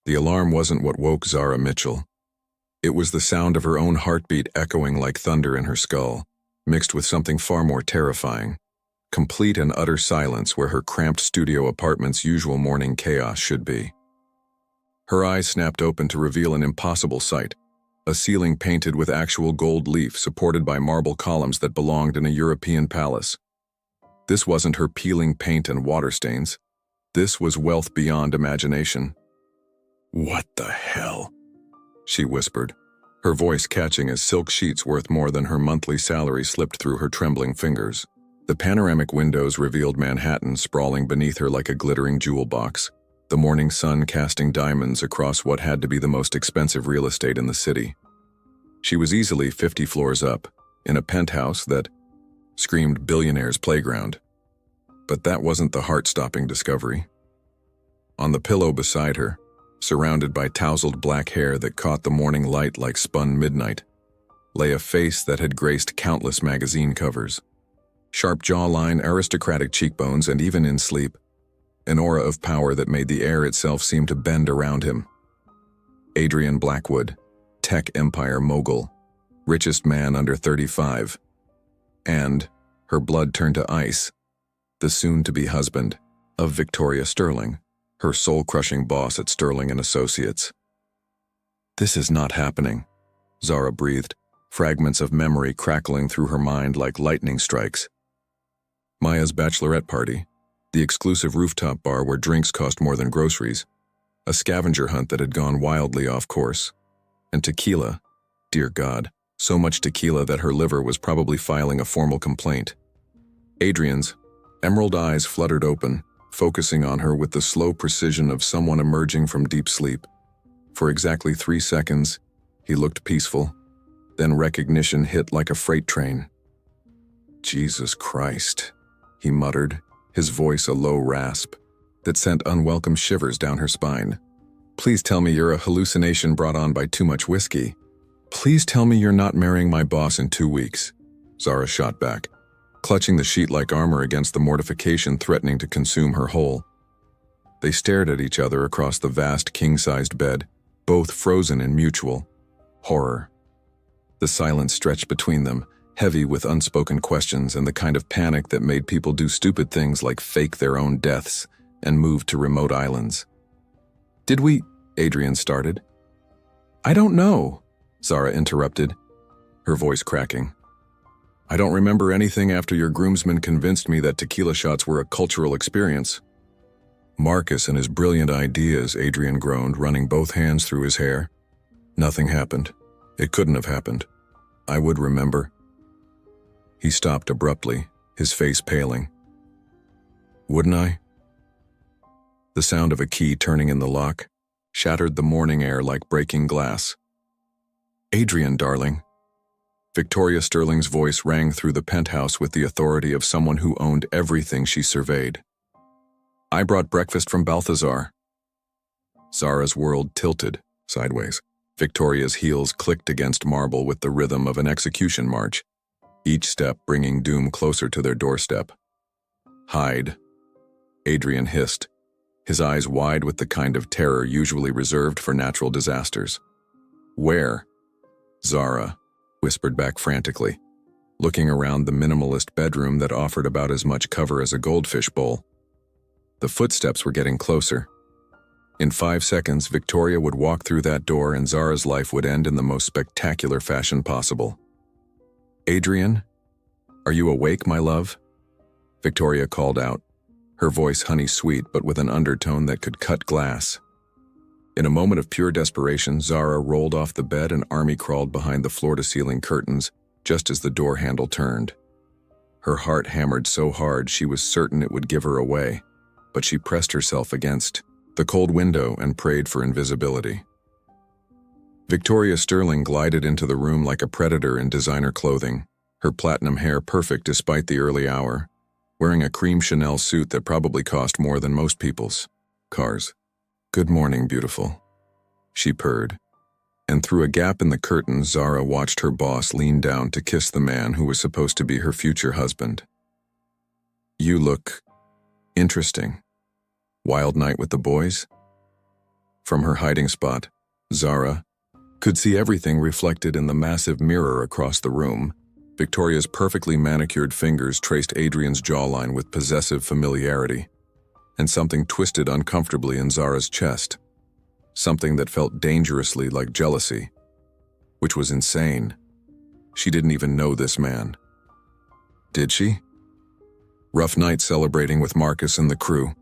The alarm wasn't what woke Zara Mitchell. It was the sound of her own heartbeat echoing like thunder in her skull, mixed with something far more terrifying. Complete and utter silence where her cramped studio apartment's usual morning chaos should be. Her eyes snapped open to reveal an impossible sight, a ceiling painted with actual gold leaf supported by marble columns that belonged in a European palace. This wasn't her peeling paint and water stains. This was wealth beyond imagination. "What the hell?" she whispered, her voice catching as silk sheets worth more than her monthly salary slipped through her trembling fingers. The panoramic windows revealed Manhattan sprawling beneath her like a glittering jewel box, the morning sun casting diamonds across what had to be the most expensive real estate in the city. She was easily 50 floors up, in a penthouse that screamed Billionaire's playground. But that wasn't the heart-stopping discovery. On the pillow beside her, surrounded by tousled black hair that caught the morning light like spun midnight, lay a face that had graced countless magazine covers. Sharp jawline, aristocratic cheekbones, and even in sleep, an aura of power that made the air itself seem to bend around him. Adrian Blackwood, tech empire mogul, richest man under 35. And, her blood turned to ice, the soon-to-be husband of Victoria Sterling, her soul-crushing boss at Sterling & Associates. "This is not happening," Zara breathed, fragments of memory crackling through her mind like lightning strikes. Maya's bachelorette party, the exclusive rooftop bar where drinks cost more than groceries, a scavenger hunt that had gone wildly off course, and tequila, dear God, so much tequila that her liver was probably filing a formal complaint. Adrian's emerald eyes fluttered open, focusing on her with the slow precision of someone emerging from deep sleep. For exactly 3 seconds, he looked peaceful, then recognition hit like a freight train. "Jesus Christ," he muttered, his voice a low rasp that sent unwelcome shivers down her spine. "Please tell me you're a hallucination brought on by too much whiskey. Please tell me you're not marrying my boss in 2 weeks." Zara shot back, clutching the sheet like armor against the mortification threatening to consume her whole. They stared at each other across the vast king-sized bed, both frozen in mutual horror. The silence stretched between them, heavy with unspoken questions and the kind of panic that made people do stupid things like fake their own deaths and move to remote islands. "Did we?" Adrian started. "I don't know," Zara interrupted, her voice cracking. "I don't remember anything after your groomsmen convinced me that tequila shots were a cultural experience." "Marcus and his brilliant ideas," Adrian groaned, running both hands through his hair. "Nothing happened. It couldn't have happened. I would remember." He stopped abruptly, his face paling. "Wouldn't I?" The sound of a key turning in the lock shattered the morning air like breaking glass. "Adrian, darling." Victoria Sterling's voice rang through the penthouse with the authority of someone who owned everything she surveyed. "I brought breakfast from Balthazar." Zara's world tilted sideways. Victoria's heels clicked against marble with the rhythm of an execution march, each step bringing doom closer to their doorstep. "Hide," Adrian hissed, his eyes wide with the kind of terror usually reserved for natural disasters. "Where?" Zara whispered back frantically, looking around the minimalist bedroom that offered about as much cover as a goldfish bowl. The footsteps were getting closer. In 5 seconds, Victoria would walk through that door and Zara's life would end in the most spectacular fashion possible. "Adrian, are you awake, my love?" Victoria called out, her voice honey-sweet but with an undertone that could cut glass. In a moment of pure desperation, Zara rolled off the bed and army-crawled behind the floor-to-ceiling curtains just as the door handle turned. Her heart hammered so hard she was certain it would give her away, but she pressed herself against the cold window and prayed for invisibility. Victoria Sterling glided into the room like a predator in designer clothing, her platinum hair perfect despite the early hour, wearing a cream Chanel suit that probably cost more than most people's cars. "Good morning, beautiful," she purred, and through a gap in the curtain, Zara watched her boss lean down to kiss the man who was supposed to be her future husband. "You look interesting. Wild night with the boys?" From her hiding spot, Zara could see everything reflected in the massive mirror across the room. Victoria's perfectly manicured fingers traced Adrian's jawline with possessive familiarity, and something twisted uncomfortably in Zara's chest. Something that felt dangerously like jealousy, which was insane. She didn't even know this man. Did she? Rough night celebrating with Marcus and the crew.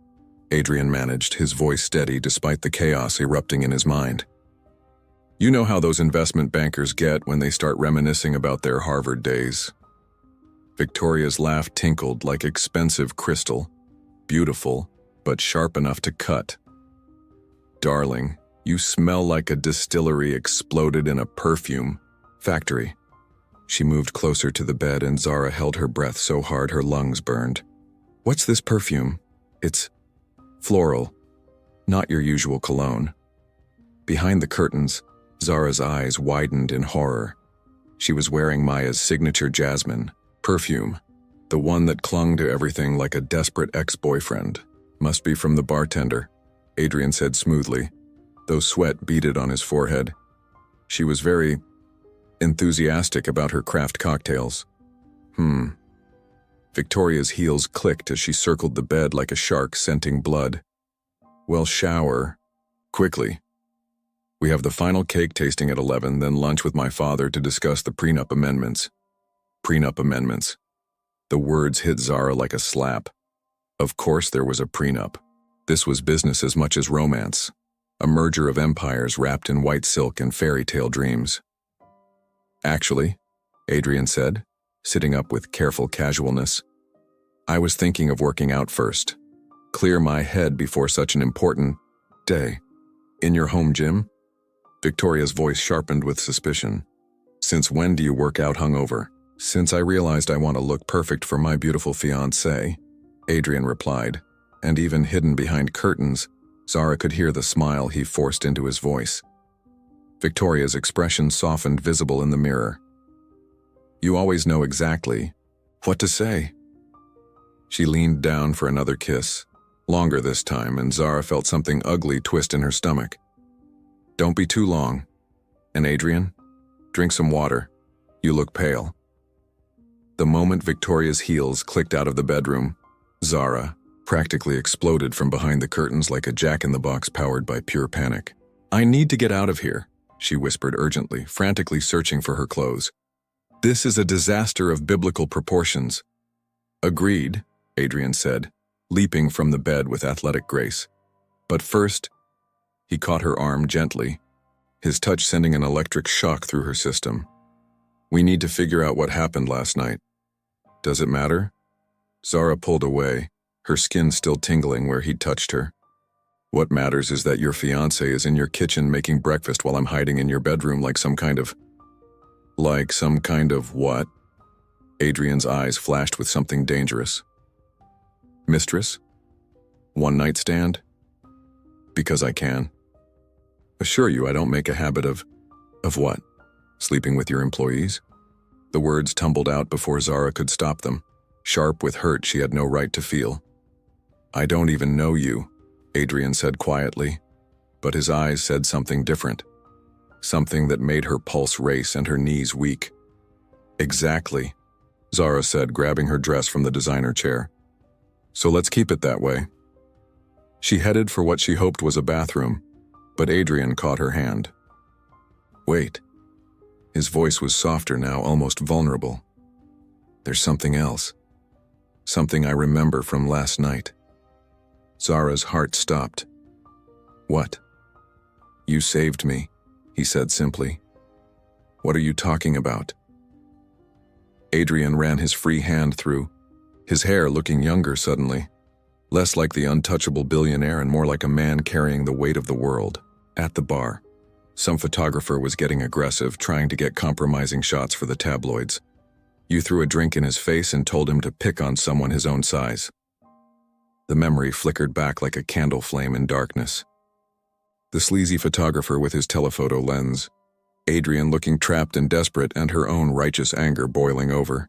Adrian managed, his voice steady despite the chaos erupting in his mind. You know how those investment bankers get when they start reminiscing about their Harvard days. Victoria's laugh tinkled like expensive crystal, beautiful, but sharp enough to cut. Darling, you smell like a distillery exploded in a perfume factory. She moved closer to the bed and Zara held her breath so hard her lungs burned. What's this perfume? It's floral, not your usual cologne. Behind the curtains, Zara's eyes widened in horror. She was wearing Maya's signature jasmine perfume, the one that clung to everything like a desperate ex-boyfriend. Must be from the bartender, Adrian said smoothly, though sweat beaded on his forehead. She was very enthusiastic about her craft cocktails. Victoria's heels clicked as she circled the bed like a shark scenting blood. Well, shower. Quickly. We have the final cake tasting at 11, then lunch with my father to discuss the prenup amendments. Prenup amendments. The words hit Zara like a slap. Of course there was a prenup. This was business as much as romance. A merger of empires wrapped in white silk and fairy tale dreams. Actually, Adrian said, sitting up with careful casualness, I was thinking of working out first. Clear my head before such an important day. In your home gym? Victoria's voice sharpened with suspicion. Since when do you work out hungover? Since I realized I want to look perfect for my beautiful fiancé, Adrian replied, and even hidden behind curtains, Zara could hear the smile he forced into his voice. Victoria's expression softened, visible in the mirror. You always know exactly what to say. She leaned down for another kiss, longer this time, and Zara felt something ugly twist in her stomach. Don't be too long. And Adrian, drink some water. You look pale. The moment Victoria's heels clicked out of the bedroom, Zara practically exploded from behind the curtains like a jack-in-the-box powered by pure panic. I need to get out of here, she whispered urgently, frantically searching for her clothes. This is a disaster of biblical proportions. Agreed, Adrian said, leaping from the bed with athletic grace. But first, he caught her arm gently, his touch sending an electric shock through her system. We need to figure out what happened last night. Does it matter? Zara pulled away, her skin still tingling where he'd touched her. What matters is that your fiancé is in your kitchen making breakfast while I'm hiding in your bedroom like some kind of what? Adrian's eyes flashed with something dangerous. Mistress? One night stand? Because I can. Assure you I don't make a habit of what? Sleeping with your employees? The words tumbled out before Zara could stop them, sharp with hurt she had no right to feel. I don't even know you, Adrian said quietly, but his eyes said something different. Something that made her pulse race and her knees weak. Exactly, Zara said, grabbing her dress from the designer chair. So let's keep it that way. She headed for what she hoped was a bathroom, but Adrian caught her hand. Wait. His voice was softer now, almost vulnerable. There's something else. Something I remember from last night. Zara's heart stopped. What? You saved me, he said simply. What are you talking about? Adrian ran his free hand through, his hair looking younger suddenly, less like the untouchable billionaire and more like a man carrying the weight of the world. At the bar, some photographer was getting aggressive, trying to get compromising shots for the tabloids. You threw a drink in his face and told him to pick on someone his own size. The memory flickered back like a candle flame in darkness. The sleazy photographer with his telephoto lens, Adrian looking trapped and desperate, and her own righteous anger boiling over.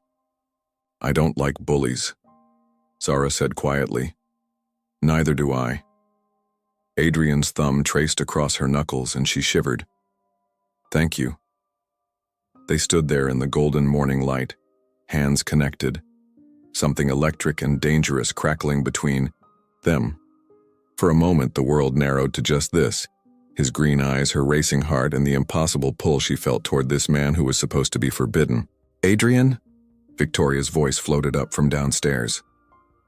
I don't like bullies, Zara said quietly. Neither do I. Adrian's thumb traced across her knuckles and she shivered. "Thank you." They stood there in the golden morning light, hands connected, something electric and dangerous crackling between them. For a moment, the world narrowed to just this: his green eyes, her racing heart, and the impossible pull she felt toward this man who was supposed to be forbidden. "Adrian?" Victoria's voice floated up from downstairs.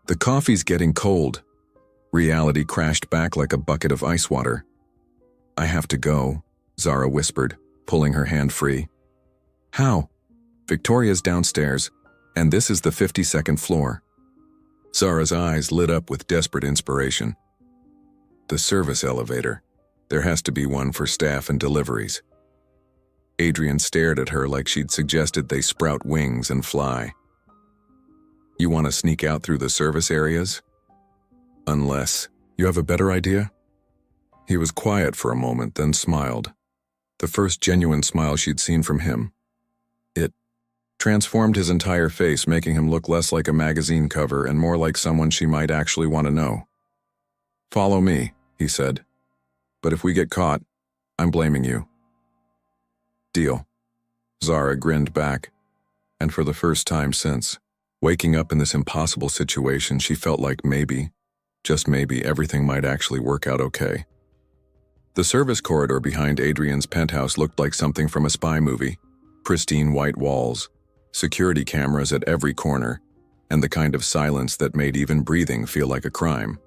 "The coffee's getting cold." Reality crashed back like a bucket of ice water. "I have to go," Zara whispered, pulling her hand free. "How?" "Victoria's downstairs, and this is the 52nd floor." Zara's eyes lit up with desperate inspiration. "The service elevator. There has to be one for staff and deliveries." Adrian stared at her like she'd suggested they sprout wings and fly. "You want to sneak out through the service areas? Unless you have a better idea?" He was quiet for a moment, then smiled. The first genuine smile she'd seen from him. It transformed his entire face, making him look less like a magazine cover and more like someone she might actually want to know. "Follow me," he said. "But if we get caught, I'm blaming you." "Deal." Zara grinned back, and for the first time since waking up in this impossible situation, she felt like maybe, just maybe, everything might actually work out okay. The service corridor behind Adrian's penthouse looked like something from a spy movie. Pristine white walls, security cameras at every corner, and the kind of silence that made even breathing feel like a crime.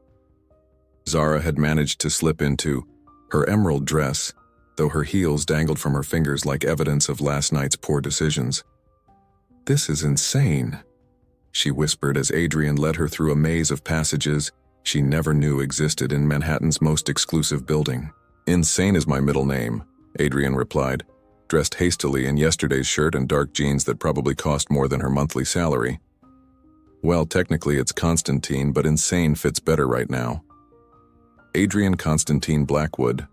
Zara had managed to slip into her emerald dress, though her heels dangled from her fingers like evidence of last night's poor decisions. "This is insane," she whispered as Adrian led her through a maze of passages she never knew existed in Manhattan's most exclusive building. "Insane is my middle name," Adrian replied, dressed hastily in yesterday's shirt and dark jeans that probably cost more than her monthly salary. "Well, technically it's Constantine, but insane fits better right now." Adrian Constantine Blackwood.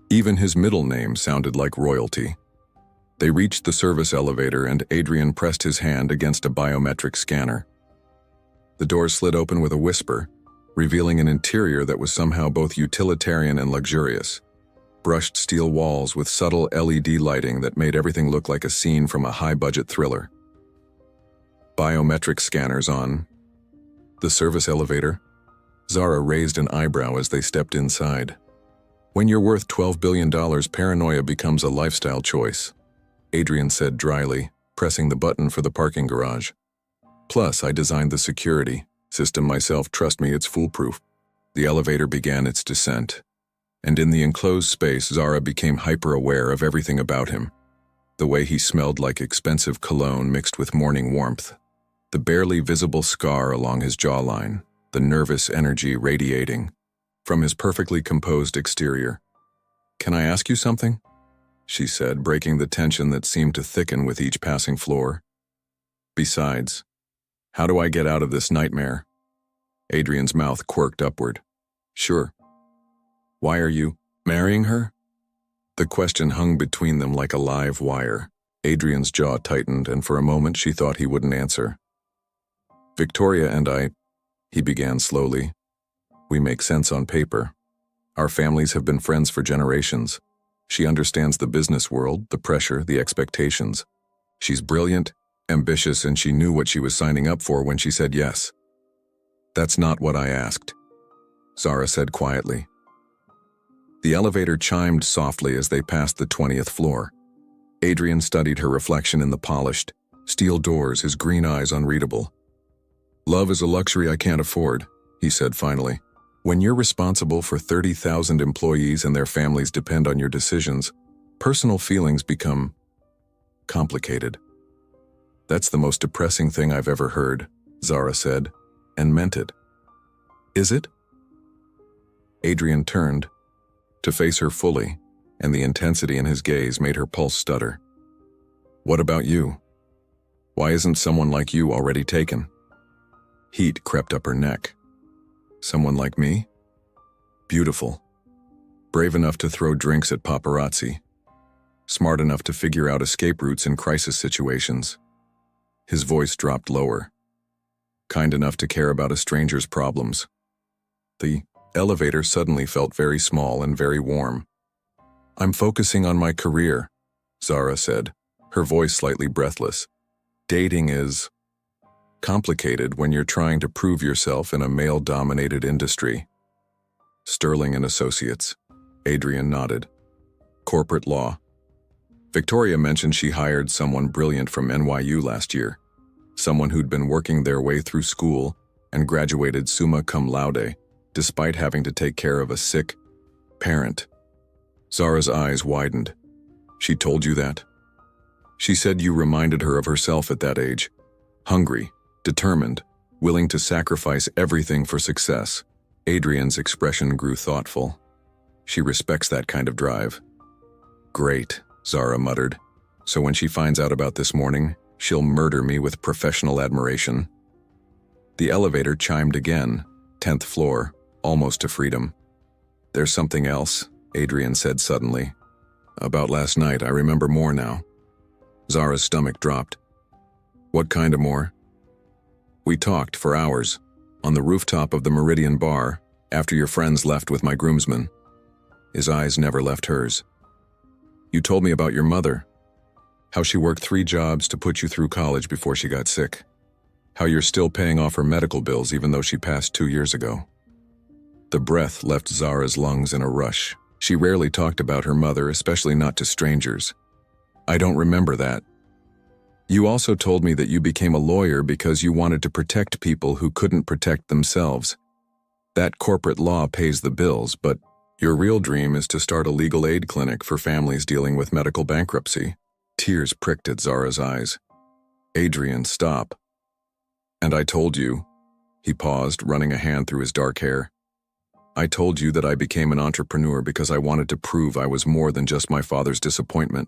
Even his middle name sounded like royalty. They reached the service elevator and Adrian pressed his hand against a biometric scanner. The door slid open with a whisper, revealing an interior that was somehow both utilitarian and luxurious. Brushed steel walls with subtle LED lighting that made everything look like a scene from a high-budget thriller. Biometric scanners on the service elevator. Zara raised an eyebrow as they stepped inside. "When you're worth $12 billion, paranoia becomes a lifestyle choice," Adrian said dryly, pressing the button for the parking garage. "Plus, I designed the security system myself. Trust me, it's foolproof." The elevator began its descent, and in the enclosed space, Zara became hyper-aware of everything about him. The way he smelled like expensive cologne mixed with morning warmth, the barely visible scar along his jawline, the nervous energy radiating from his perfectly composed exterior. "Can I ask you something?" she said, breaking the tension that seemed to thicken with each passing floor. "Besides, how do I get out of this nightmare?" Adrian's mouth quirked upward. "Sure. Why are you marrying her?" The question hung between them like a live wire. Adrian's jaw tightened, and for a moment she thought he wouldn't answer. "Victoria and I," he began slowly, "we make sense on paper. Our families have been friends for generations. She understands the business world, the pressure, the expectations. She's brilliant, ambitious, and she knew what she was signing up for when she said yes." "That's not what I asked," Zara said quietly. The elevator chimed softly as they passed the 20th floor. Adrian studied her reflection in the polished steel doors, his green eyes unreadable. "Love is a luxury I can't afford," he said finally. "When you're responsible for 30,000 employees and their families depend on your decisions, personal feelings become complicated." "That's the most depressing thing I've ever heard," Zara said, and meant it. "Is it?" Adrian turned to face her fully, and the intensity in his gaze made her pulse stutter. "What about you? Why isn't someone like you already taken?" Heat crept up her neck. "Someone like me? Beautiful. Brave enough to throw drinks at paparazzi. Smart enough to figure out escape routes in crisis situations." His voice dropped lower. "Kind enough to care about a stranger's problems. The elevator suddenly felt very small and very warm. "I'm focusing on my career," Zara said, her voice slightly breathless. "Dating is complicated when you're trying to prove yourself in a male-dominated industry." "Sterling and Associates," Adrian nodded. "Corporate law." Victoria mentioned she hired someone brilliant from NYU last year, someone who'd been working their way through school and graduated summa cum laude, despite having to take care of a sick parent. Zara's eyes widened. "She told you that?" "She said you reminded her of herself at that age. Hungry, determined, willing to sacrifice everything for success." Adrian's expression grew thoughtful. "She respects that kind of drive." "Great," Zara muttered. "So when she finds out about this morning, she'll murder me with professional admiration." The elevator chimed again, 10th floor, almost to freedom. "There's something else," Adrian said suddenly. "About last night, I remember more now." Zara's stomach dropped. "What kind of more?" "We talked for hours, on the rooftop of the Meridian Bar, after your friends left with my groomsmen." His eyes never left hers. "You told me about your mother. How she worked 3 jobs to put you through college before she got sick. How you're still paying off her medical bills even though she passed 2 years ago." The breath left Zara's lungs in a rush. She rarely talked about her mother, especially not to strangers. "I don't remember that. You also told me that you became a lawyer because you wanted to protect people who couldn't protect themselves. That corporate law pays the bills, but your real dream is to start a legal aid clinic for families dealing with medical bankruptcy." Tears pricked at Zara's eyes. "Adrian, stop." "And I told you," he paused, running a hand through his dark hair. "I told you that I became an entrepreneur because I wanted to prove I was more than just my father's disappointment.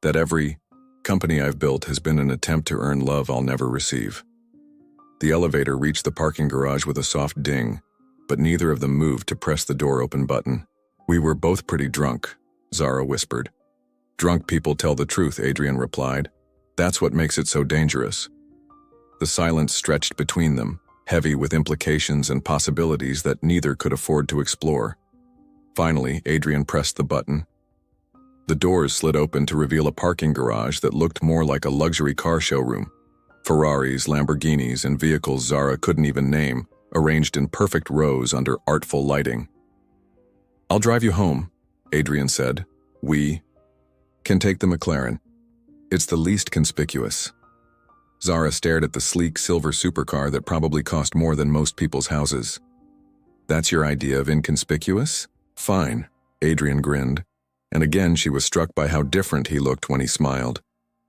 That every company I've built has been an attempt to earn love I'll never receive." The elevator reached the parking garage with a soft ding, but neither of them moved to press the door open button. "We were both pretty drunk," Zara whispered. "Drunk people tell the truth," Adrian replied. "That's what makes it so dangerous." The silence stretched between them, heavy with implications and possibilities that neither could afford to explore. Finally, Adrian pressed the button. The doors slid open to reveal a parking garage that looked more like a luxury car showroom. Ferraris, Lamborghinis, and vehicles Zara couldn't even name, arranged in perfect rows under artful lighting. "I'll drive you home," Adrian said. "We can take the McLaren. It's the least conspicuous." Zara stared at the sleek silver supercar that probably cost more than most people's houses. "That's your idea of inconspicuous? Fine," Adrian grinned. And again she was struck by how different he looked when he smiled.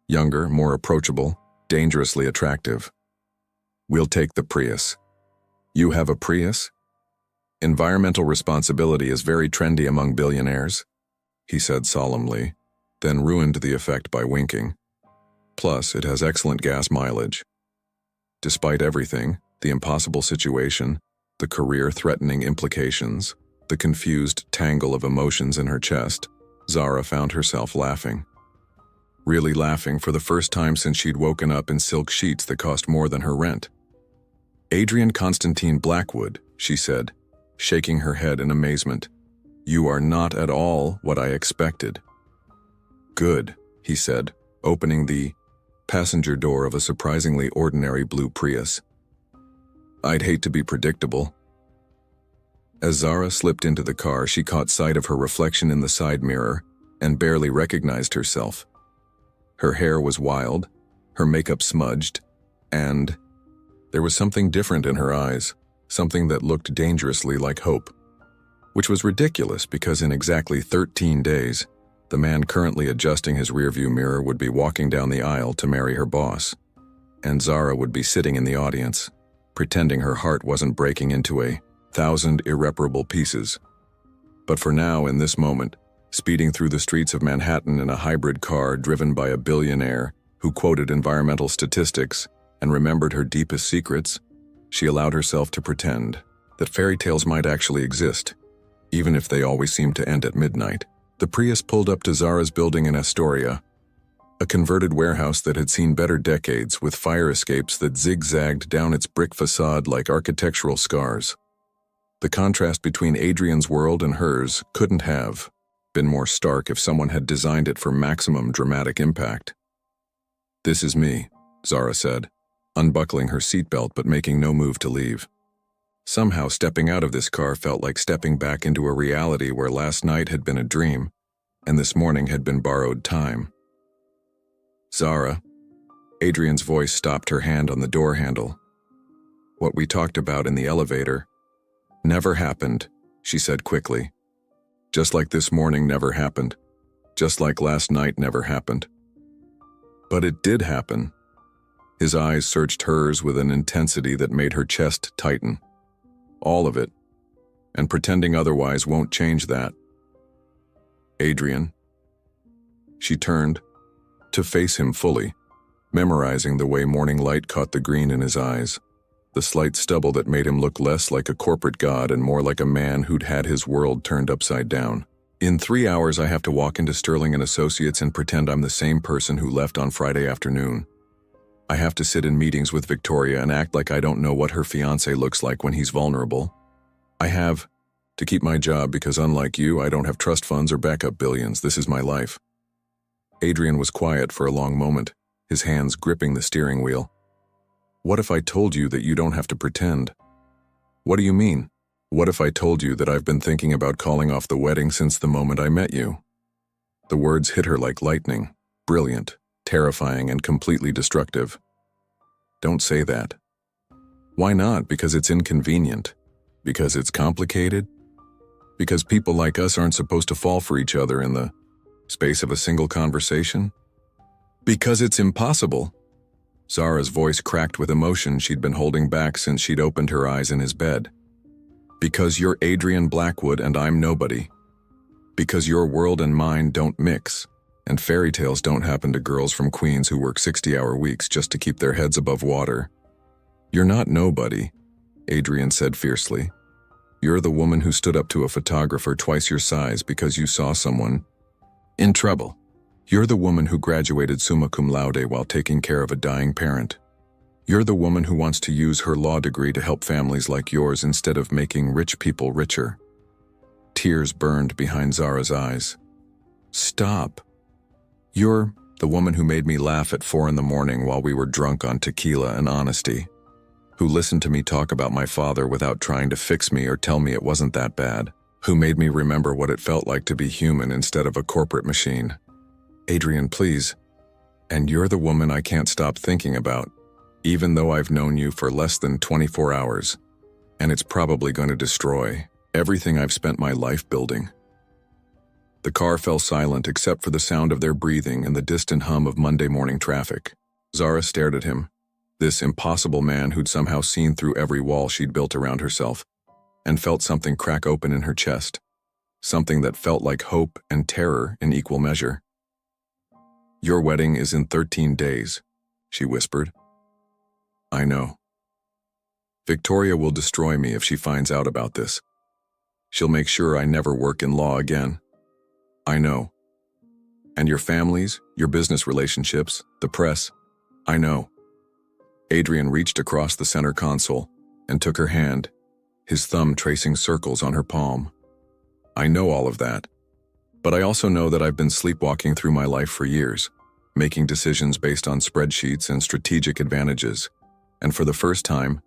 Younger, more approachable, dangerously attractive. "We'll take the Prius." "You have a Prius?" "Environmental responsibility is very trendy among billionaires," he said solemnly, then ruined the effect by winking. "Plus, it has excellent gas mileage." Despite everything, the impossible situation, the career-threatening implications, the confused tangle of emotions in her chest, Zara found herself laughing. Really laughing for the first time since she'd woken up in silk sheets that cost more than her rent. "Adrian Constantine Blackwood," she said, shaking her head in amazement. "You are not at all what I expected." "Good," he said, opening the passenger door of a surprisingly ordinary blue Prius. "I'd hate to be predictable." As Zara slipped into the car, she caught sight of her reflection in the side mirror and barely recognized herself. Her hair was wild, her makeup smudged, and there was something different in her eyes, something that looked dangerously like hope. Which was ridiculous because in exactly 13 days, the man currently adjusting his rearview mirror would be walking down the aisle to marry her boss, and Zara would be sitting in the audience, pretending her heart wasn't breaking into 1,000 irreparable pieces. But for now, in this moment, speeding through the streets of Manhattan in a hybrid car driven by a billionaire who quoted environmental statistics and remembered her deepest secrets, she allowed herself to pretend that fairy tales might actually exist, even if they always seemed to end at midnight. The Prius pulled up to Zara's building in Astoria, a converted warehouse that had seen better decades with fire escapes that zigzagged down its brick facade like architectural scars. The contrast between Adrian's world and hers couldn't have been more stark if someone had designed it for maximum dramatic impact. "This is me," Zara said, unbuckling her seatbelt but making no move to leave. Somehow stepping out of this car felt like stepping back into a reality where last night had been a dream and this morning had been borrowed time. "Zara," Adrian's voice stopped her hand on the door handle. "What we talked about in the elevator never happened," she said quickly. "Just like this morning never happened. Just like last night never happened." "But it did happen." His eyes searched hers with an intensity that made her chest tighten. "All of it. And pretending otherwise won't change that." "Adrian." She turned to face him fully, memorizing the way morning light caught the green in his eyes, the slight stubble that made him look less like a corporate god and more like a man who'd had his world turned upside down. "In 3 hours I have to walk into Sterling and Associates and pretend I'm the same person who left on Friday afternoon. I have to sit in meetings with Victoria and act like I don't know what her fiancé looks like when he's vulnerable. I have to keep my job because unlike you, I don't have trust funds or backup billions. This is my life." Adrian was quiet for a long moment, his hands gripping the steering wheel. "What if I told you that you don't have to pretend?" "What do you mean?" "What if I told you that I've been thinking about calling off the wedding since the moment I met you?" The words hit her like lightning, brilliant, terrifying, and completely destructive. "Don't say that." "Why not? Because it's inconvenient. Because it's complicated. Because people like us aren't supposed to fall for each other in the space of a single conversation. Because it's impossible." Zara's voice cracked with emotion she'd been holding back since she'd opened her eyes in his bed. "Because you're Adrian Blackwood and I'm nobody. Because your world and mine don't mix, and fairy tales don't happen to girls from Queens who work 60-hour weeks just to keep their heads above water. You're not nobody," Adrian said fiercely. "You're the woman who stood up to a photographer twice your size because you saw someone in trouble. You're the woman who graduated summa cum laude while taking care of a dying parent. You're the woman who wants to use her law degree to help families like yours instead of making rich people richer." Tears burned behind Zara's eyes. "Stop. You're the woman who made me laugh at 4 a.m. while we were drunk on tequila and honesty. Who listened to me talk about my father without trying to fix me or tell me it wasn't that bad. Who made me remember what it felt like to be human instead of a corporate machine. Adrian, please. And you're the woman I can't stop thinking about, even though I've known you for less than 24 hours. And it's probably going to destroy everything I've spent my life building." The car fell silent except for the sound of their breathing and the distant hum of Monday morning traffic. Zara stared at him, this impossible man who'd somehow seen through every wall she'd built around herself, and felt something crack open in her chest, something that felt like hope and terror in equal measure. "Your wedding is in 13 days, she whispered. "I know. Victoria will destroy me if she finds out about this. She'll make sure I never work in law again. I know. And your families, your business relationships, the press, I know." Adrian reached across the center console and took her hand, his thumb tracing circles on her palm. "I know all of that. But I also know that I've been sleepwalking through my life for years, making decisions based on spreadsheets and strategic advantages. And for the first time,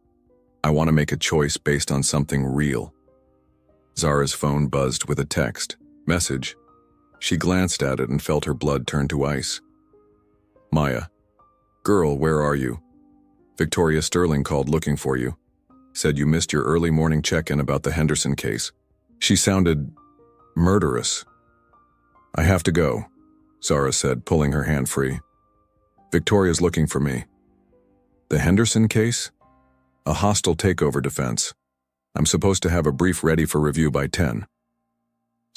I want to make a choice based on something real." Zara's phone buzzed with a text message. She glanced at it and felt her blood turn to ice. "Maya. Girl, where are you? Victoria Sterling called looking for you. Said you missed your early morning check-in about the Henderson case. She sounded murderous." "I have to go," Zara said, pulling her hand free. "Victoria's looking for me." "The Henderson case? A hostile takeover defense. I'm supposed to have a brief ready for review by 10.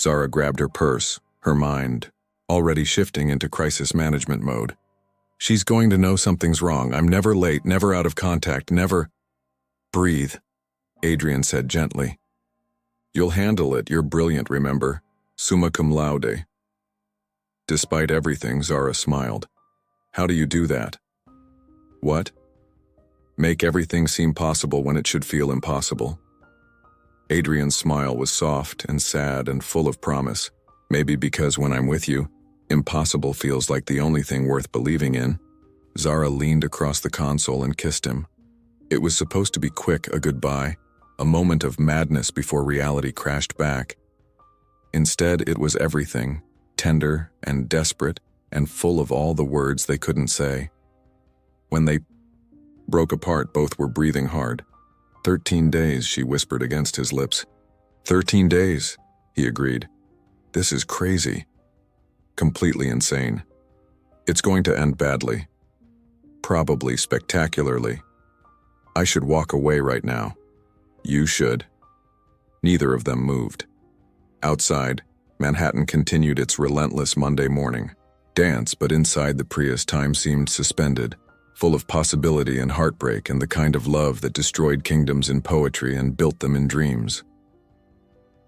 Zara grabbed her purse, her mind already shifting into crisis management mode. "She's going to know something's wrong. I'm never late, never out of contact, never—" "Breathe," Adrian said gently. "You'll handle it. You're brilliant, remember? Summa cum laude." Despite everything, Zara smiled. "How do you do that?" "What?" "Make everything seem possible when it should feel impossible." Adrian's smile was soft and sad and full of promise. Maybe because when I'm with you, impossible feels like the only thing worth believing in. Zara leaned across the console and kissed him. It was supposed to be quick, a goodbye, a moment of madness before reality crashed back. Instead, it was everything, tender and desperate and full of all the words they couldn't say. When they broke apart, both were breathing hard. 13 days, she whispered against his lips. 13 days, he agreed. This is crazy. Completely insane. It's going to end badly. Probably spectacularly. I should walk away right now. You should. Neither of them moved. Outside, Manhattan continued its relentless Monday morning dance, but inside the Prius time seemed suspended, full of possibility and heartbreak and the kind of love that destroyed kingdoms in poetry and built them in dreams.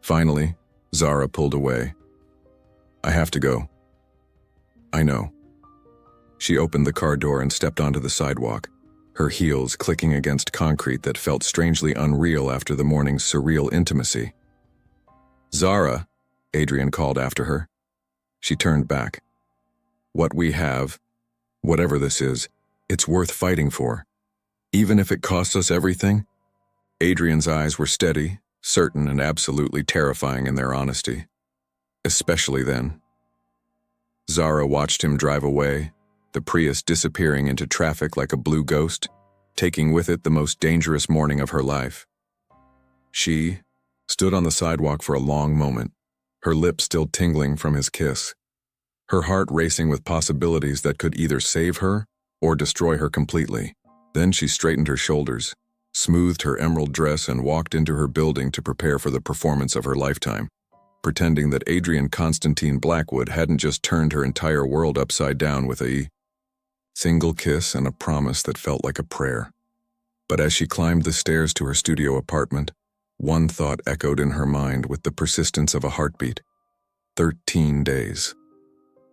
Finally, Zara pulled away. I have to go. I know. She opened the car door and stepped onto the sidewalk, her heels clicking against concrete that felt strangely unreal after the morning's surreal intimacy. Zara, Adrian called after her. She turned back. What we have, whatever this is, it's worth fighting for. Even if it costs us everything? Adrian's eyes were steady, certain, and absolutely terrifying in their honesty. Especially then. Zara watched him drive away, the Prius disappearing into traffic like a blue ghost, taking with it the most dangerous morning of her life. She stood on the sidewalk for a long moment, her lips still tingling from his kiss, her heart racing with possibilities that could either save her or destroy her completely. Then she straightened her shoulders, smoothed her emerald dress, and walked into her building to prepare for the performance of her lifetime, pretending that Adrian Constantine Blackwood hadn't just turned her entire world upside down with a single kiss and a promise that felt like a prayer. But as she climbed the stairs to her studio apartment, one thought echoed in her mind with the persistence of a heartbeat. 13 days.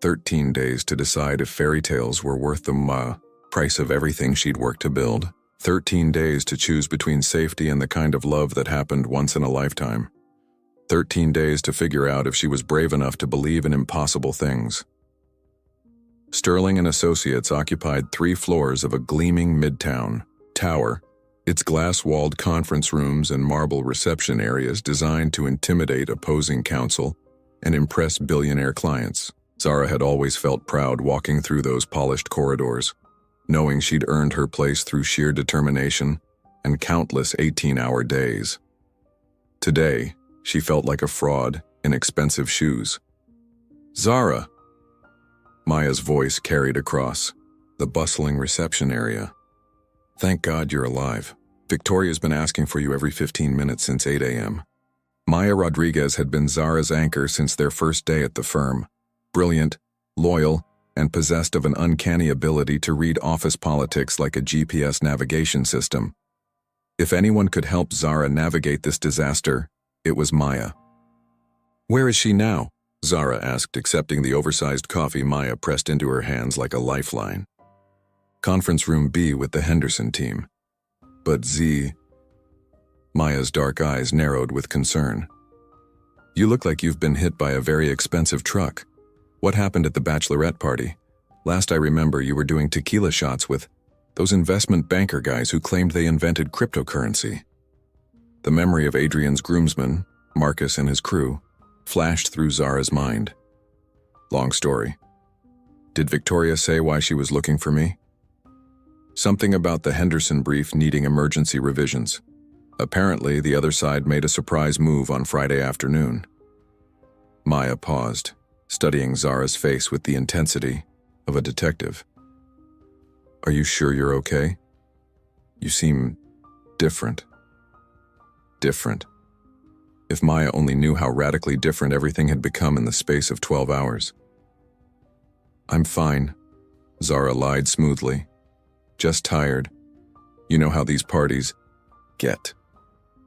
13 days to decide if fairy tales were worth the price of everything she'd worked to build. 13 days to choose between safety and the kind of love that happened once in a lifetime. 13 days to figure out if she was brave enough to believe in impossible things. Sterling and Associates occupied 3 floors of a gleaming midtown tower, its glass-walled conference rooms and marble reception areas designed to intimidate opposing counsel and impress billionaire clients. Zara had always felt proud walking through those polished corridors, knowing she'd earned her place through sheer determination and countless 18-hour days. Today, she felt like a fraud in expensive shoes. Zara! Maya's voice carried across the bustling reception area. Thank God you're alive. Victoria's been asking for you every 15 minutes since 8 a.m. Maya Rodriguez had been Zara's anchor since their first day at the firm. Brilliant, loyal, and possessed of an uncanny ability to read office politics like a GPS navigation system. If anyone could help Zara navigate this disaster, it was Maya. Where is she now? Zara asked, accepting the oversized coffee Maya pressed into her hands like a lifeline. Conference room B with the Henderson team. But Z... Maya's dark eyes narrowed with concern. You look like you've been hit by a very expensive truck. What happened at the bachelorette party? Last I remember, you were doing tequila shots with those investment banker guys who claimed they invented cryptocurrency. The memory of Adrian's groomsmen, Marcus and his crew, flashed through Zara's mind. Long story. Did Victoria say why she was looking for me? Something about the Henderson brief needing emergency revisions. Apparently, the other side made a surprise move on Friday afternoon. Maya paused, studying Zara's face with the intensity of a detective. Are you sure you're okay? You seem different. Different. If Maya only knew how radically different everything had become in the space of 12 hours. I'm fine, Zara lied smoothly. Just tired. You know how these parties get.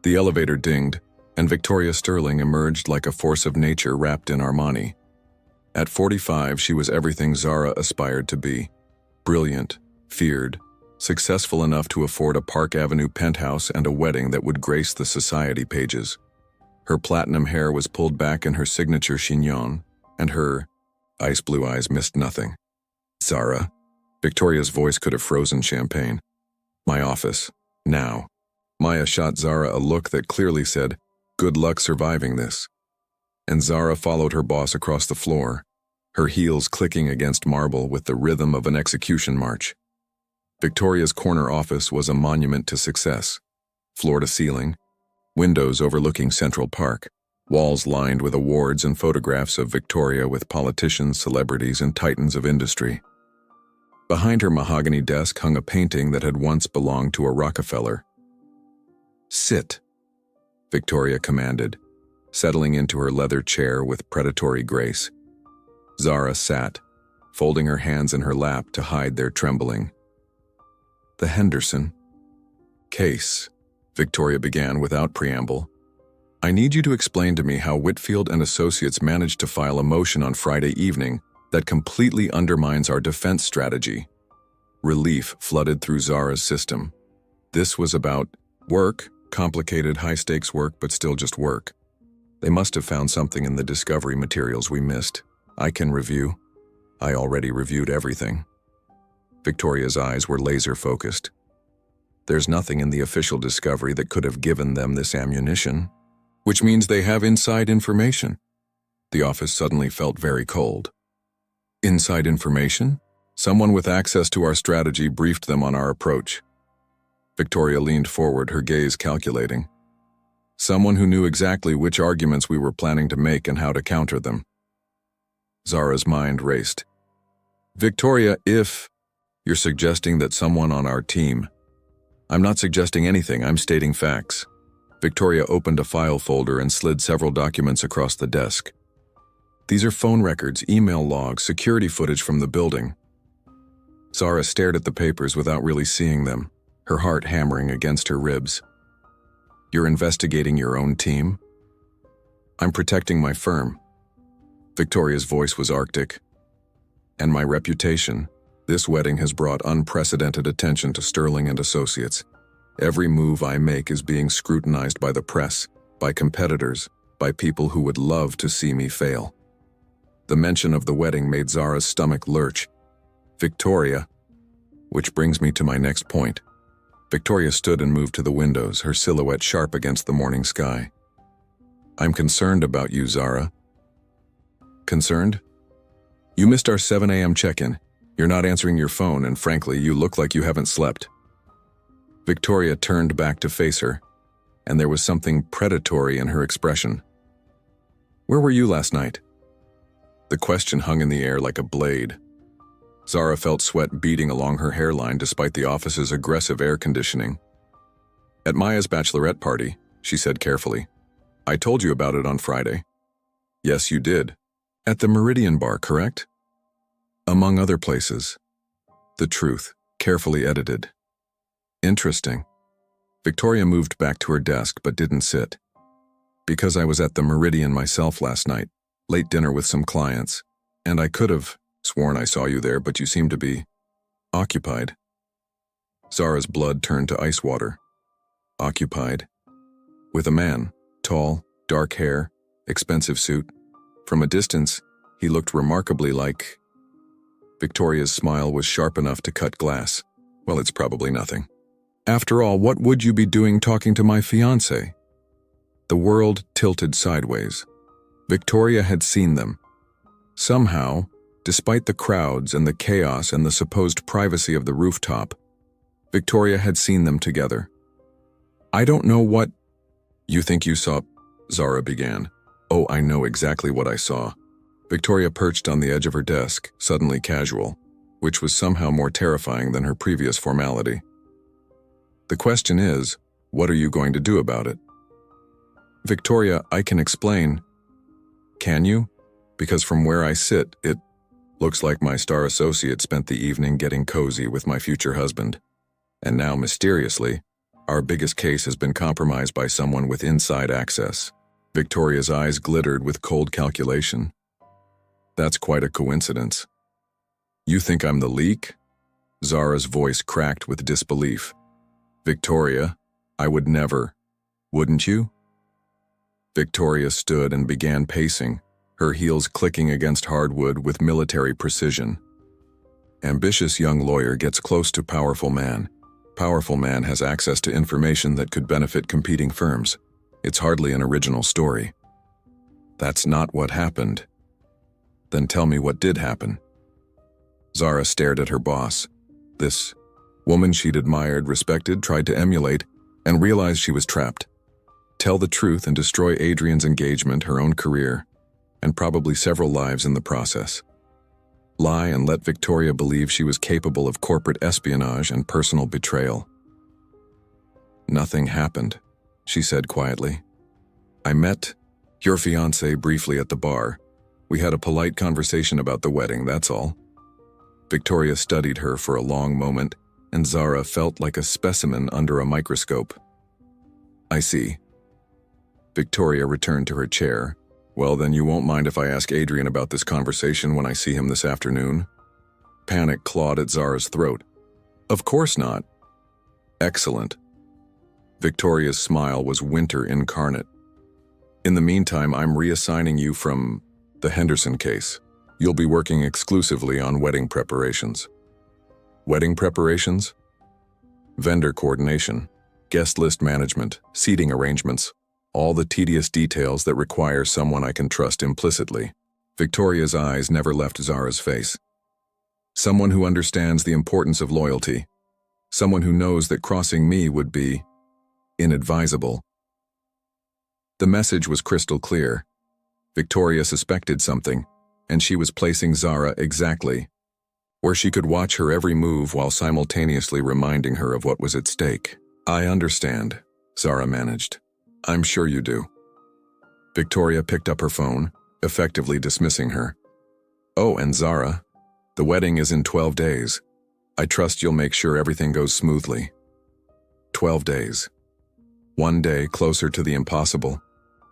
The elevator dinged, and Victoria Sterling emerged like a force of nature wrapped in Armani. At 45, she was everything Zara aspired to be. Brilliant, feared, successful enough to afford a Park Avenue penthouse and a wedding that would grace the society pages. Her platinum hair was pulled back in her signature chignon, and her ice blue eyes missed nothing. Zara. Victoria's voice could have frozen champagne. My office. Now. Maya shot Zara a look that clearly said, "Good luck surviving this." And Zara followed her boss across the floor, her heels clicking against marble with the rhythm of an execution march. Victoria's corner office was a monument to success. Floor to ceiling, windows overlooking Central Park, walls lined with awards and photographs of Victoria with politicians, celebrities, and titans of industry. Behind her mahogany desk hung a painting that had once belonged to a Rockefeller. "Sit," Victoria commanded, settling into her leather chair with predatory grace. Zara sat, folding her hands in her lap to hide their trembling. "The Henderson case," Victoria began without preamble. "I need you to explain to me how Whitfield and Associates managed to file a motion on Friday evening that completely undermines our defense strategy." Relief flooded through Zara's system. This was about work, complicated, high-stakes work, but still just work. They must have found something in the discovery materials we missed. I can review. I already reviewed everything. Victoria's eyes were laser-focused. There's nothing in the official discovery that could have given them this ammunition, which means they have inside information. The office suddenly felt very cold. Inside information? Someone with access to our strategy briefed them on our approach. Victoria leaned forward, her gaze calculating. Someone who knew exactly which arguments we were planning to make and how to counter them. Zara's mind raced. "Victoria, if you're suggesting that someone on our team..." "I'm not suggesting anything, I'm stating facts." Victoria opened a file folder and slid several documents across the desk. "These are phone records, email logs, security footage from the building." Zara stared at the papers without really seeing them, her heart hammering against her ribs. "You're investigating your own team?" "I'm protecting my firm." Victoria's voice was arctic. "And my reputation. This wedding has brought unprecedented attention to Sterling and Associates. Every move I make is being scrutinized by the press, by competitors, by people who would love to see me fail." The mention of the wedding made Zara's stomach lurch. "Victoria." Which brings me to my next point. Victoria stood and moved to the windows, her silhouette sharp against the morning sky. "I'm concerned about you, Zara." "Concerned? You missed our 7 a.m. check-in. You're not answering your phone, and frankly, you look like you haven't slept." Victoria turned back to face her, and there was something predatory in her expression. "Where were you last night?" The question hung in the air like a blade. Zara felt sweat beading along her hairline despite the office's aggressive air conditioning. "At Maya's bachelorette party," she said carefully. "I told you about it on Friday." "Yes, you did. At the Meridian Bar, correct?" "Among other places." The truth, carefully edited. "Interesting." Victoria moved back to her desk but didn't sit. "Because I was at the Meridian myself last night, late dinner with some clients, and I could have sworn I saw you there, but you seemed to be occupied." Zara's blood turned to ice water. "Occupied?" "With a man, tall, dark hair, expensive suit. From a distance, he looked remarkably like..." Victoria's smile was sharp enough to cut glass. "Well, it's probably nothing. After all, what would you be doing talking to my fiancé?" The world tilted sideways. Victoria had seen them. Somehow, despite the crowds and the chaos and the supposed privacy of the rooftop, Victoria had seen them together. "I don't know what..." "You think you saw..." Zara began. "Oh, I know exactly what I saw." Victoria perched on the edge of her desk, suddenly casual, which was somehow more terrifying than her previous formality. "The question is, what are you going to do about it?" "Victoria, I can explain." "Can you? Because from where I sit, it looks like my star associate spent the evening getting cozy with my future husband. And now, mysteriously, our biggest case has been compromised by someone with inside access." Victoria's eyes glittered with cold calculation. "That's quite a coincidence." "You think I'm the leak?" Zara's voice cracked with disbelief. "Victoria, I would never. Wouldn't you?" Victoria stood and began pacing, her heels clicking against hardwood with military precision. Ambitious young lawyer gets close to powerful man. Powerful man has access to information that could benefit competing firms. It's hardly an original story. That's not what happened. Then tell me what did happen. Zara stared at her boss. This woman she'd admired, respected, tried to emulate, and realized she was trapped. Tell the truth and destroy Adrian's engagement, her own career, and probably several lives in the process. Lie and let Victoria believe she was capable of corporate espionage and personal betrayal. Nothing happened, she said quietly. I met your fiancé briefly at the bar. We had a polite conversation about the wedding, that's all. Victoria studied her for a long moment, and Zara felt like a specimen under a microscope. I see. Victoria returned to her chair. Well, then you won't mind if I ask Adrian about this conversation when I see him this afternoon? Panic clawed at Zara's throat. Of course not. Excellent. Victoria's smile was winter incarnate. In the meantime, I'm reassigning you from the Henderson case. You'll be working exclusively on wedding preparations. Wedding preparations? Vendor coordination, guest list management, seating arrangements, all the tedious details that require someone I can trust implicitly. Victoria's eyes never left Zara's face. Someone who understands the importance of loyalty. Someone who knows that crossing me would be inadvisable. The message was crystal clear. Victoria suspected something, and she was placing Zara exactly where she could watch her every move while simultaneously reminding her of what was at stake. I understand, Zara managed. I'm sure you do. Victoria picked up her phone, effectively dismissing her. Oh, and Zara, the wedding is in 12 days. I trust you'll make sure everything goes smoothly. 12 days. One day closer to the impossible.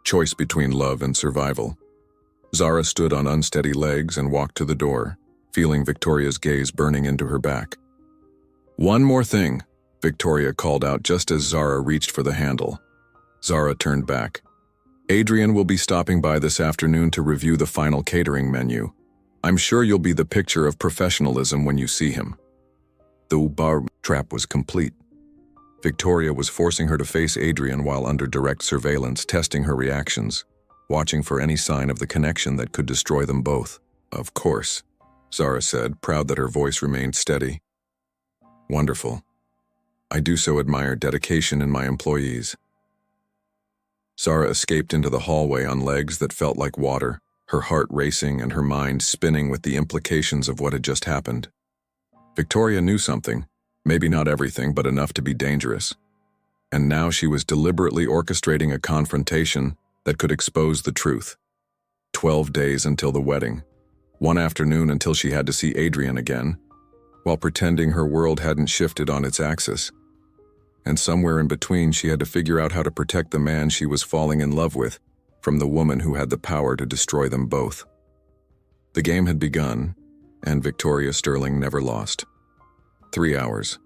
Choice between love and survival. Zara stood on unsteady legs and walked to the door, feeling Victoria's gaze burning into her back. One more thing, Victoria called out just as Zara reached for the handle. Zara turned back. Adrian will be stopping by this afternoon to review the final catering menu. I'm sure you'll be the picture of professionalism when you see him. The bar trap was complete. Victoria was forcing her to face Adrian while under direct surveillance, testing her reactions, watching for any sign of the connection that could destroy them both. Of course, Zara said, proud that her voice remained steady. Wonderful. I do so admire dedication in my employees. Zara escaped into the hallway on legs that felt like water, her heart racing and her mind spinning with the implications of what had just happened. Victoria knew something, maybe not everything, but enough to be dangerous. And now she was deliberately orchestrating a confrontation that could expose the truth. 12 days until the wedding. One afternoon until she had to see Adrian again, while pretending her world hadn't shifted on its axis. And somewhere in between, she had to figure out how to protect the man she was falling in love with from the woman who had the power to destroy them both. The game had begun, and Victoria Sterling never lost. 3 hours.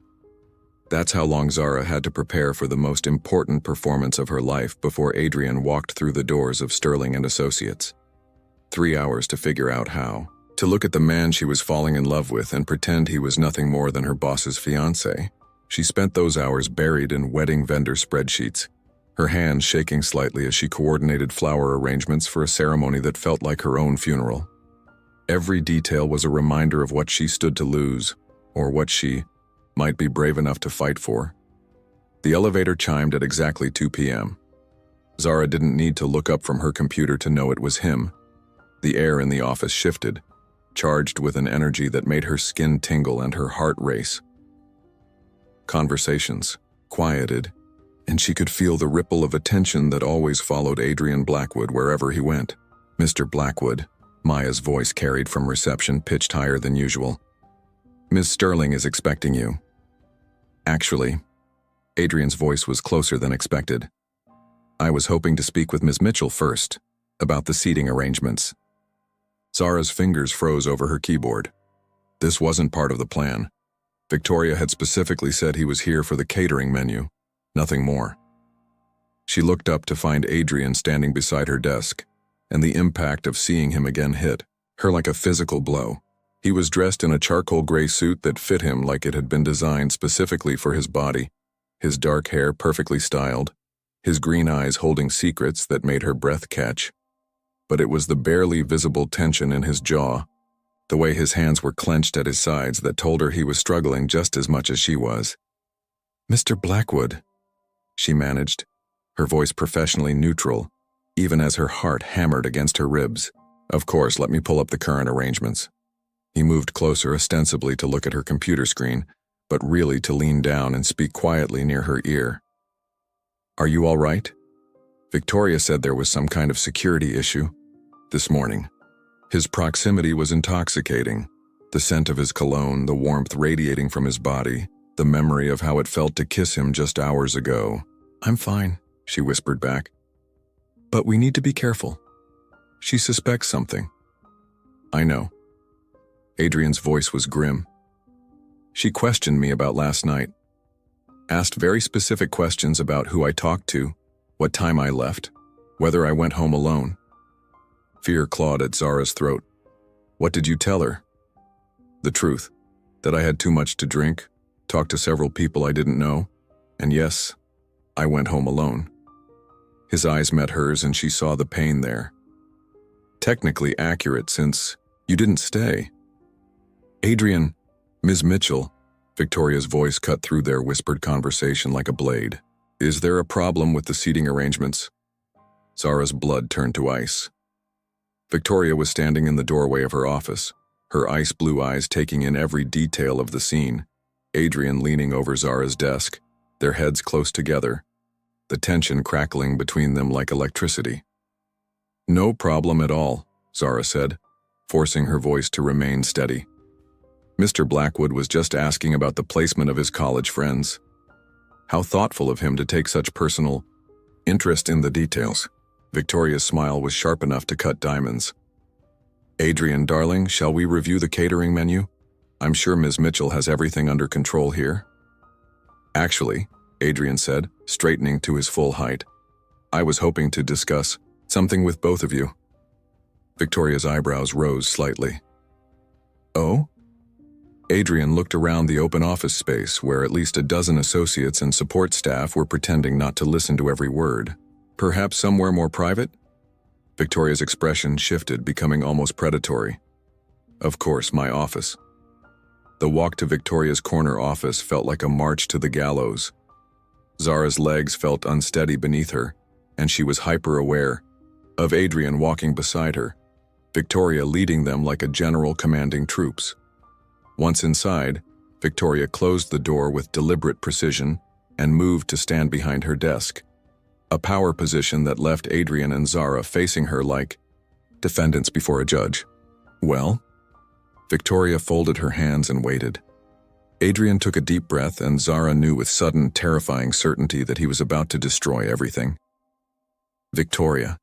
That's how long Zara had to prepare for the most important performance of her life before Adrian walked through the doors of Sterling and Associates. 3 hours to figure out how. To look at the man she was falling in love with and pretend he was nothing more than her boss's fiancé. She spent those hours buried in wedding vendor spreadsheets, her hands shaking slightly as she coordinated flower arrangements for a ceremony that felt like her own funeral. Every detail was a reminder of what she stood to lose, or what she might be brave enough to fight for. The elevator chimed at exactly 2 p.m. Zara didn't need to look up from her computer to know it was him. The air in the office shifted, charged with an energy that made her skin tingle and her heart race. Conversations quieted, and she could feel the ripple of attention that always followed Adrian Blackwood wherever he went. Mr. Blackwood, Maya's voice carried from reception, pitched higher than usual. Ms. Sterling is expecting you. Actually, Adrian's voice was closer than expected. I was hoping to speak with Ms. Mitchell first, about the seating arrangements. Zara's fingers froze over her keyboard. This wasn't part of the plan. Victoria had specifically said he was here for the catering menu, nothing more. She looked up to find Adrian standing beside her desk, and the impact of seeing him again hit her like a physical blow. He was dressed in a charcoal gray suit that fit him like it had been designed specifically for his body, his dark hair perfectly styled, his green eyes holding secrets that made her breath catch. But it was the barely visible tension in his jaw, the way his hands were clenched at his sides, that told her he was struggling just as much as she was. "Mr. Blackwood," she managed, her voice professionally neutral, even as her heart hammered against her ribs. "Of course, let me pull up the current arrangements." He moved closer, ostensibly to look at her computer screen, but really to lean down and speak quietly near her ear. "Are you all right? Victoria said there was some kind of security issue this morning." His proximity was intoxicating. The scent of his cologne, the warmth radiating from his body, the memory of how it felt to kiss him just hours ago. "I'm fine," she whispered back. "But we need to be careful. She suspects something." "I know." Adrian's voice was grim. "She questioned me about last night. Asked very specific questions about who I talked to, what time I left, whether I went home alone." Fear clawed at Zara's throat. "What did you tell her?" "The truth. That I had too much to drink, talked to several people I didn't know, and yes, I went home alone." His eyes met hers and she saw the pain there. "Technically accurate since you didn't stay." "Adrian, Ms. Mitchell," Victoria's voice cut through their whispered conversation like a blade. "Is there a problem with the seating arrangements?" Zara's blood turned to ice. Victoria was standing in the doorway of her office, her ice blue eyes taking in every detail of the scene, Adrian leaning over Zara's desk, their heads close together, the tension crackling between them like electricity. "No problem at all," Zara said, forcing her voice to remain steady. "Mr. Blackwood was just asking about the placement of his college friends. How thoughtful of him to take such personal interest in the details." Victoria's smile was sharp enough to cut diamonds. "Adrian, darling, shall we review the catering menu? I'm sure Ms. Mitchell has everything under control here." "Actually," Adrian said, straightening to his full height, "I was hoping to discuss something with both of you." Victoria's eyebrows rose slightly. "Oh?" Adrian looked around the open office space where at least a dozen associates and support staff were pretending not to listen to every word. "Perhaps somewhere more private?" Victoria's expression shifted, becoming almost predatory. "Of course, my office." The walk to Victoria's corner office felt like a march to the gallows. Zara's legs felt unsteady beneath her, and she was hyper-aware of Adrian walking beside her, Victoria leading them like a general commanding troops. Once inside, Victoria closed the door with deliberate precision and moved to stand behind her desk, a power position that left Adrian and Zara facing her like defendants before a judge. "Well?" Victoria folded her hands and waited. Adrian took a deep breath, and Zara knew with sudden, terrifying certainty that he was about to destroy everything. "Victoria,"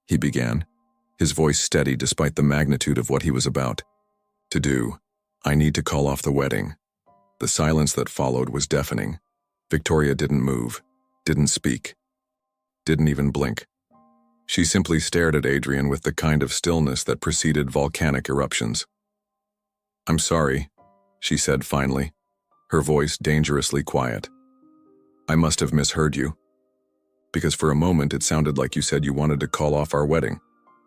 he began, his voice steady despite the magnitude of what he was about to do. "I need to call off the wedding." The silence that followed was deafening. Victoria didn't move, didn't speak, didn't even blink. She simply stared at Adrian with the kind of stillness that preceded volcanic eruptions. "I'm sorry," she said finally, her voice dangerously quiet. "I must have misheard you. Because for a moment it sounded like you said you wanted to call off our wedding,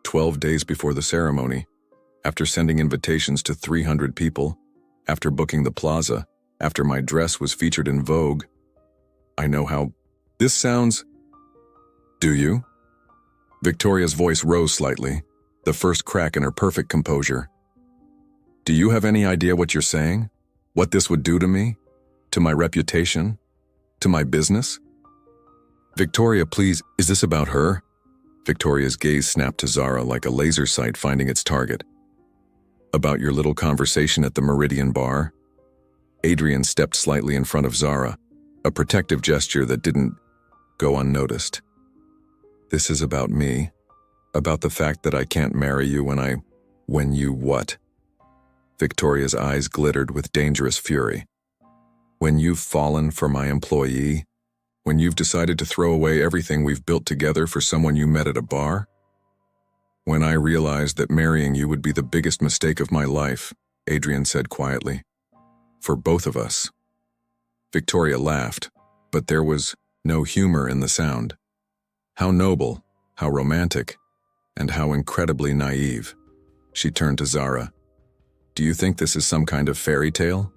12 days before the ceremony, after sending invitations to 300 people, after booking the plaza, after my dress was featured in Vogue. I know how this sounds." "Do you?" Victoria's voice rose slightly, the first crack in her perfect composure. "Do you have any idea what you're saying? What this would do to me? To my reputation? To my business?" "Victoria, please, is this about her?" Victoria's gaze snapped to Zara like a laser sight finding its target. "About your little conversation at the Meridian bar?" Adrian stepped slightly in front of Zara, a protective gesture that didn't go unnoticed. "This is about me, about the fact that I can't marry you when you what?" Victoria's eyes glittered with dangerous fury. "When you've fallen for my employee, When you've decided to throw away everything we've built together for someone you met at a bar? When I realized that marrying you would be the biggest mistake of my life, Adrian said quietly. For both of us. Victoria laughed, but there was no humor in the sound. How noble, how romantic, and how incredibly naive. She turned to Zara. Do you think this is some kind of fairy tale?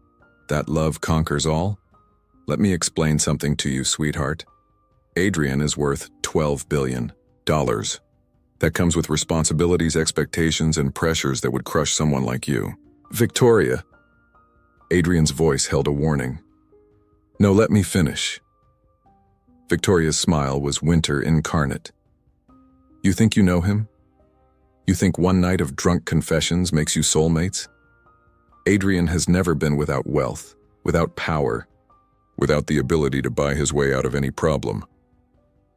That love conquers all? Let me explain something to you, sweetheart. Adrian is worth $12 billion. That comes with responsibilities, expectations, and pressures that would crush someone like you. Victoria. Adrian's voice held a warning. No, let me finish. Victoria's smile was winter incarnate. You think you know him? You think one night of drunk confessions makes you soulmates? Adrian has never been without wealth, without power, without the ability to buy his way out of any problem.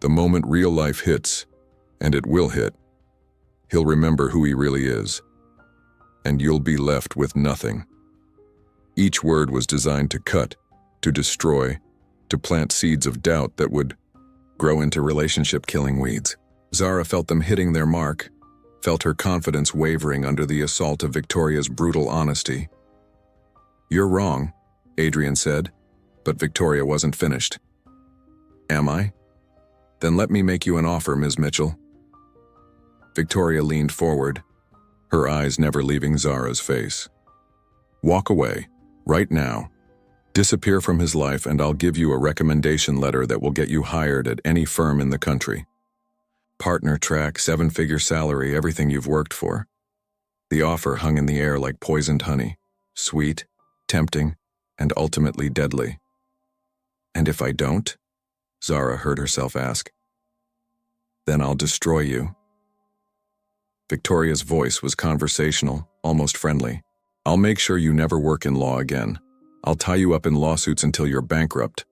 The moment real life hits, and it will hit, he'll remember who he really is, and you'll be left with nothing. Each word was designed to cut, to destroy, to plant seeds of doubt that would grow into relationship-killing weeds. Zara felt them hitting their mark, felt her confidence wavering under the assault of Victoria's brutal honesty. You're wrong, Adrian said, but Victoria wasn't finished. Am I? Then let me make you an offer, Ms. Mitchell. Victoria leaned forward, her eyes never leaving Zara's face. Walk away, right now. Disappear from his life and I'll give you a recommendation letter that will get you hired at any firm in the country. Partner track, 7-figure salary, everything you've worked for. The offer hung in the air like poisoned honey, sweet, tempting, and ultimately deadly. And if I don't? Zara heard herself ask. Then I'll destroy you. Victoria's voice was conversational, almost friendly. I'll make sure you never work in law again. I'll tie you up in lawsuits until you're bankrupt.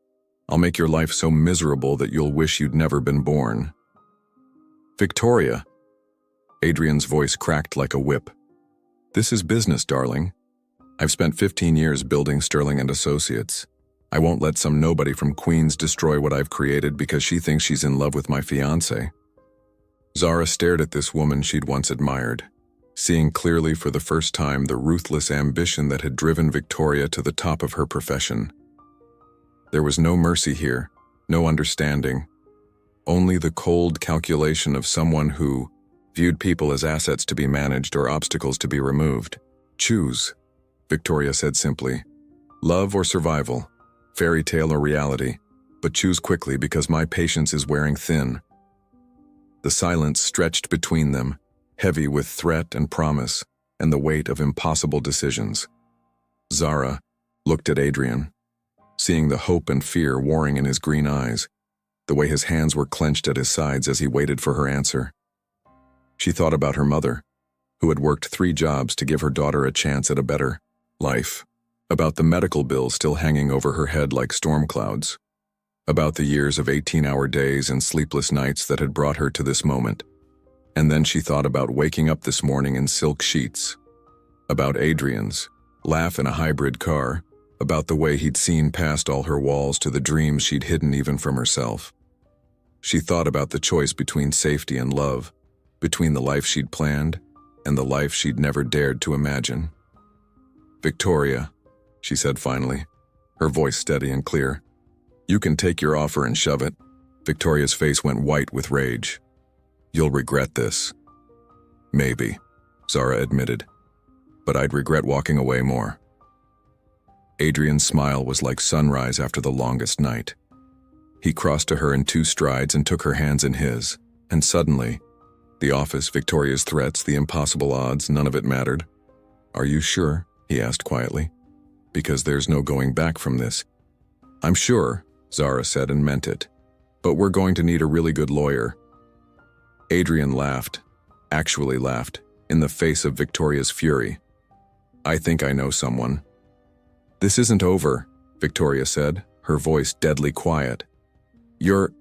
I'll make your life so miserable that you'll wish you'd never been born. Victoria. Adrian's voice cracked like a whip. This is business, darling. I've spent 15 years building Sterling & Associates. I won't let some nobody from Queens destroy what I've created because she thinks she's in love with my fiancé. Zara stared at this woman she'd once admired, seeing clearly for the first time the ruthless ambition that had driven Victoria to the top of her profession. There was no mercy here, no understanding, only the cold calculation of someone who viewed people as assets to be managed or obstacles to be removed. Choose, Victoria said simply. Love or survival, fairy tale or reality, but choose quickly because my patience is wearing thin. The silence stretched between them, heavy with threat and promise, and the weight of impossible decisions. Zara looked at Adrian, seeing the hope and fear warring in his green eyes, the way his hands were clenched at his sides as he waited for her answer. She thought about her mother, who had worked 3 jobs to give her daughter a chance at a better life, about the medical bills still hanging over her head like storm clouds, about the years of 18-hour days and sleepless nights that had brought her to this moment. And then she thought about waking up this morning in silk sheets, about Adrian's laugh in a hybrid car, about the way he'd seen past all her walls to the dreams she'd hidden even from herself. She thought about the choice between safety and love, between the life she'd planned and the life she'd never dared to imagine. Victoria, she said finally, her voice steady and clear. You can take your offer and shove it. Victoria's face went white with rage. You'll regret this. Maybe, Zara admitted, but I'd regret walking away more. Adrian's smile was like sunrise after the longest night. He crossed to her in 2 strides and took her hands in his, and suddenly, the office, Victoria's threats, the impossible odds, none of it mattered. Are you sure? He asked quietly. Because there's no going back from this. I'm sure, Zara said and meant it. But we're going to need a really good lawyer. Adrian laughed, actually laughed, in the face of Victoria's fury. I think I know someone. This isn't over, Victoria said, her voice deadly quiet. You're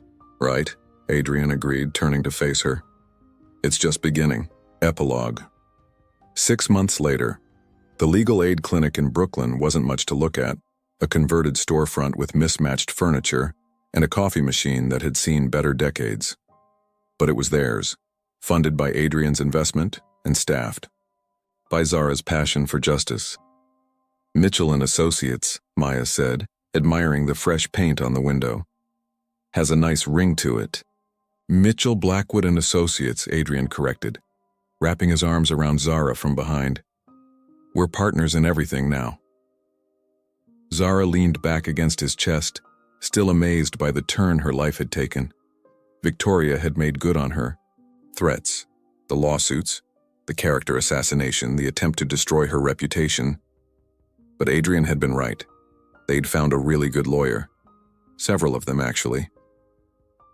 right, Adrian agreed, turning to face her. It's just beginning. Epilogue. 6 months later, the legal aid clinic in Brooklyn wasn't much to look at, a converted storefront with mismatched furniture, and a coffee machine that had seen better decades. But it was theirs, funded by Adrian's investment and staffed by Zara's passion for justice. Mitchell and Associates, Maya said, admiring the fresh paint on the window. Has a nice ring to it. Mitchell, Blackwood and Associates, Adrian corrected, wrapping his arms around Zara from behind. We're partners in everything now. Zara leaned back against his chest, still amazed by the turn her life had taken. Victoria had made good on her. Threats, the lawsuits, the character assassination, the attempt to destroy her reputation. But Adrian had been right. They'd found a really good lawyer. Several of them, actually.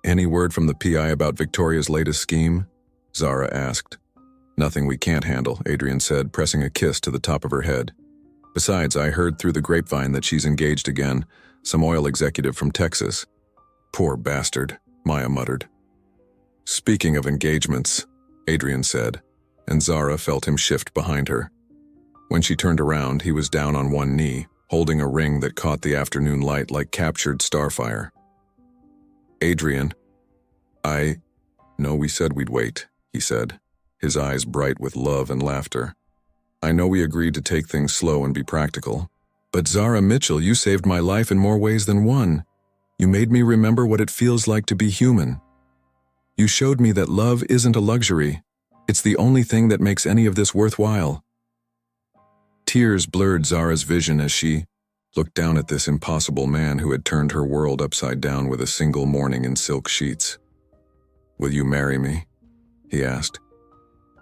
Any word from the PI about Victoria's latest scheme? Zara asked. Nothing we can't handle, Adrian said, pressing a kiss to the top of her head. Besides, I heard through the grapevine that she's engaged again, some oil executive from Texas. Poor bastard, Maya muttered. Speaking of engagements, Adrian said, and Zara felt him shift behind her. When she turned around, he was down on one knee, holding a ring that caught the afternoon light like captured starfire. Adrian, No, we said we'd wait, he said, his eyes bright with love and laughter. I know we agreed to take things slow and be practical. But Zara Mitchell, you saved my life in more ways than one. You made me remember what it feels like to be human. You showed me that love isn't a luxury. It's the only thing that makes any of this worthwhile. Tears blurred Zara's vision as she looked down at this impossible man who had turned her world upside down with a single morning in silk sheets. Will you marry me? He asked.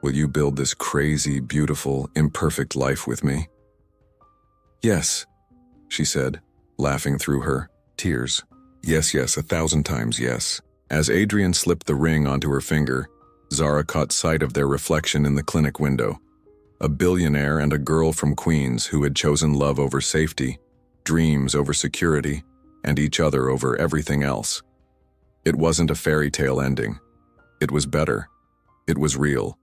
Will you build this crazy, beautiful, imperfect life with me? Yes, she said, laughing through her tears. Yes, 1,000 times yes. As Adrian slipped the ring onto her finger, Zara caught sight of their reflection in the clinic window. A billionaire and a girl from Queens who had chosen love over safety, dreams over security, and each other over everything else. It wasn't a fairy tale ending. It was better. It was real.